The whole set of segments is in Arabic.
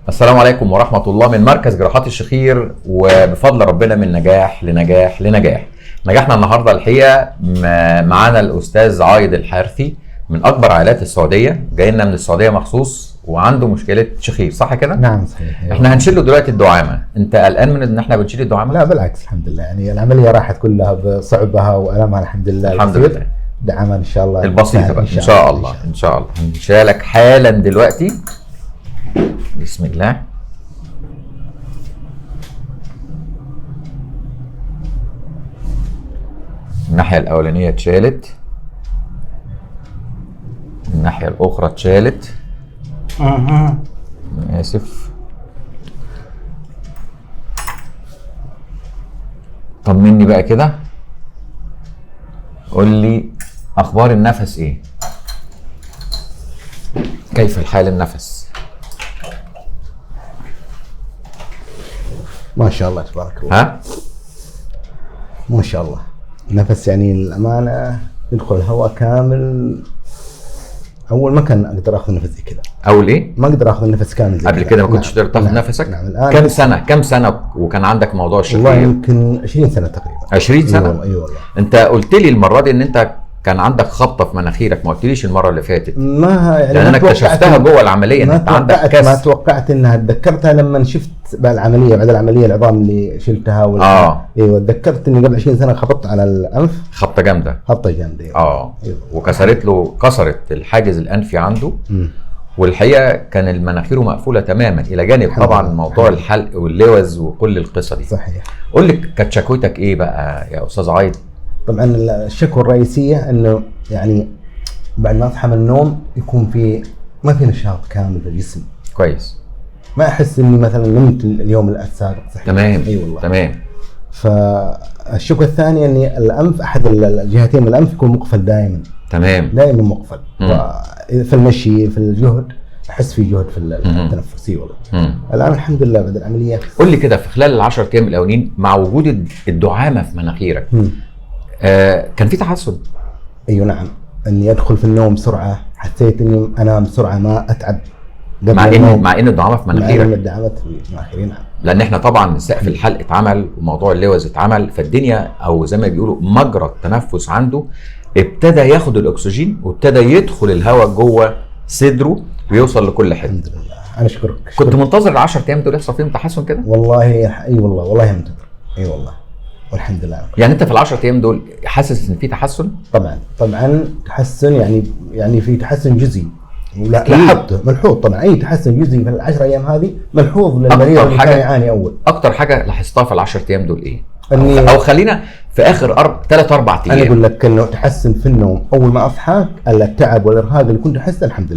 السلام عليكم ورحمة الله من مركز جراحات الشخير، وبفضل ربنا من نجاح لنجاح لنجاح. نجحنا النهاردة الحقيقة معانا الأستاذ عايد الحارثي من أكبر عائلات السعودية، جاي لنا من السعودية مخصوص وعنده مشكلة شخير، صح كده؟ نعم صحيح. احنا هنشيل له دلوقتي الدعامة، أنت قلقان من إن احنا بنشيل الدعامة؟ لا بالعكس الحمد لله، يعني العملية راحت كلها بصعبها وألمها الحمد لله. الحمد لله. دعامة إن شاء الله البسيطة بقى إن شاء الله إن شاء الله. هنشيلك حالا دلوقتي. بسم الله. الناحية الأولانية اتشالت، الناحية الأخرى اتشالت. آسف. طمني بقى كده، قول لي أخبار النفس إيه؟ كيف الحال النفس؟ ما شاء الله تبارك الله. ها؟ ما شاء الله. نفس يعني الأمانة يدخل الهواء كامل. أول ما كان أقدر آخذ نفس زي كذا. أول إيه؟ ما أقدر آخذ نفس كامل زي قبل كده ما كنتش تقدر تاخذ نفسك؟ نعم الآن. كم سنة وكان عندك موضوع الشخير؟ والله يمكن 20 سنة تقريبا. 20 سنة؟ أي والله. أنت قلت لي المرة دي إن أنت كان عندك خبطة في مناخيرك، ما قلتليش المرة اللي فاتت. ما يعني لأن أنا اكتشفتها جوه العملية إن أنت عندك كسر. ما توقعت إنها، تذكرتها لما شفت بعد العملية العظام اللي شلتها ايوه تذكرت اني قبل 20 سنه خبطت على الانف خبطه جامده. خبطه جامده أيوة. كسرت الحاجز الانفي عنده. والحقيقه كان المناخيره مقفوله تماما، الى جانب طبعا موضوع الحلق واللوز وكل القصه دي. صحيح. قول لي كانت شكوتك ايه بقى يا استاذ عايد؟ طبعا الشكوى الرئيسيه انه يعني بعد ما اصحى من النوم يكون ما في نشاط كامل في الجسم. كويس. ما احس اني مثلا نمت اليوم السابق. صحيح. تمام. اي والله. تمام. فالشكوى الثانيه اني الانف، احد الجهتين من الانف يكون مقفل دائما. تمام. دائما مقفل. في المشي، في الجهد احس في جهد في التنفسي والله. الان الحمد لله بعد العمليه. قول لي كده، في خلال ال10 ايام الاولين مع وجود الدعامه في مناخيرك كان في تحسن؟ ايوه نعم. اني ادخل في النوم بسرعه، حسيت اني انام بسرعه ما اتعب. مع ان الدعامه في مناخيرك. مع ان الدعامه في مناخيري. نعم. لان احنا طبعا سقف الحلق اتعمل وموضوع اللوز اتعمل، فالدنيا او زي ما بيقولوا مجرى التنفس عنده ابتدى ياخد الاكسجين وابتدى يدخل الهواء جوه صدره ويوصل لكل حته. الحمد لله. انا اشكرك. كنت منتظر ال10 ايام دول يحصل فيهم تحسن كده؟ والله اي والله منتظر. اي والله والحمد لله. يعني انت في ال10 ايام دول حاسس ان في تحسن؟ طبعا تحسن، يعني في تحسن جزئي. لاحظته ملحوظ طبعا. اي تحسن جزئي في ال10 ايام هذه ملحوظ للمريض اللي كان يعاني اول. اكتر حاجه لاحظتها في ال10 ايام دول ايه؟ او خلينا في اخر 3-4 ايام. انا اقول لك انه تحسن في النوم. اول ما اصحى التعب والارهاق اللي كنت احسه الحمد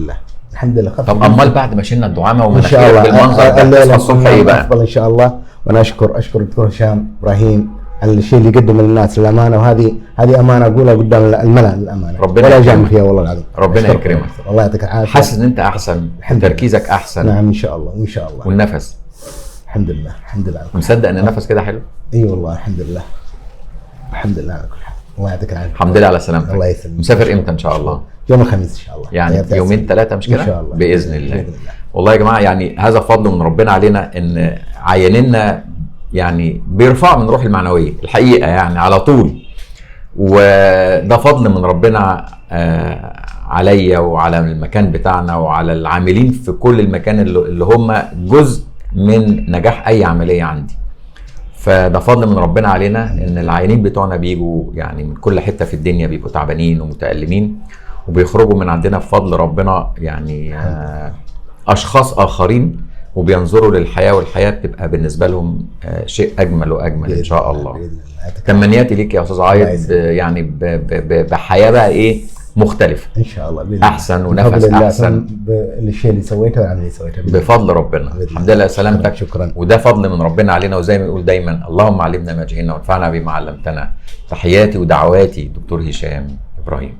لله خف. طب امال بعد ما شلنا الدعامه ومناخيرك بالمنظر ده تصحى الصبح ايه بقى؟ افضل ان شاء الله. وانا اشكر الدكتور هشام ابراهيم على الشيء اللي قدمه للناس، الامانه. وهذه امانه اقولها قدام الملأ، الامانه ولا جامل فيها والله العظيم. ربنا يكرمك. الله يعطيك العافيه. حاسس ان انت احسن، تركيزك احسن؟ نعم ان شاء الله. وان شاء الله. والنفس الحمد لله مصدق ان النفس كده حلو؟ اي والله الحمد لله على كل حال. الله يعطيك العافيه. الحمد لله على سلامتك. الله يسلمك. مسافر امتى ان شاء الله؟ يوم الخميس ان شاء الله. يعني يومين 3 مش كده؟ ان شاء الله باذن الله. والله يا جماعه يعني هذا فضل من ربنا علينا، ان عيانينا يعني بيرفعوا من روح المعنويه الحقيقه يعني على طول، وده فضل من ربنا عليا وعلى المكان بتاعنا وعلى العاملين في كل المكان اللي هم جزء من نجاح اي عمليه عندي. فده فضل من ربنا علينا ان العيانين بتوعنا بيجوا يعني من كل حته في الدنيا، بيبقوا تعبانين ومتألمين وبيخرجوا من عندنا بفضل ربنا يعني اشخاص اخرين، وبينظروا للحياه والحياه بتبقى بالنسبه لهم شيء اجمل واجمل ان شاء الله. تمنياتي ليك يا استاذ عايد يعني بحياه بقى ايه مختلفه ان شاء الله. احسن ونفس احسن بالشيء اللي سويته والعمل اللي سويته بفضل ربنا. الحمد لله سلامتك. شكرا. وده فضل من ربنا علينا، وزي ما بنقول دايما اللهم علمنا ما جهلنا وانفعنا بما علمتنا. تحياتي ودعواتي دكتور هشام ابراهيم.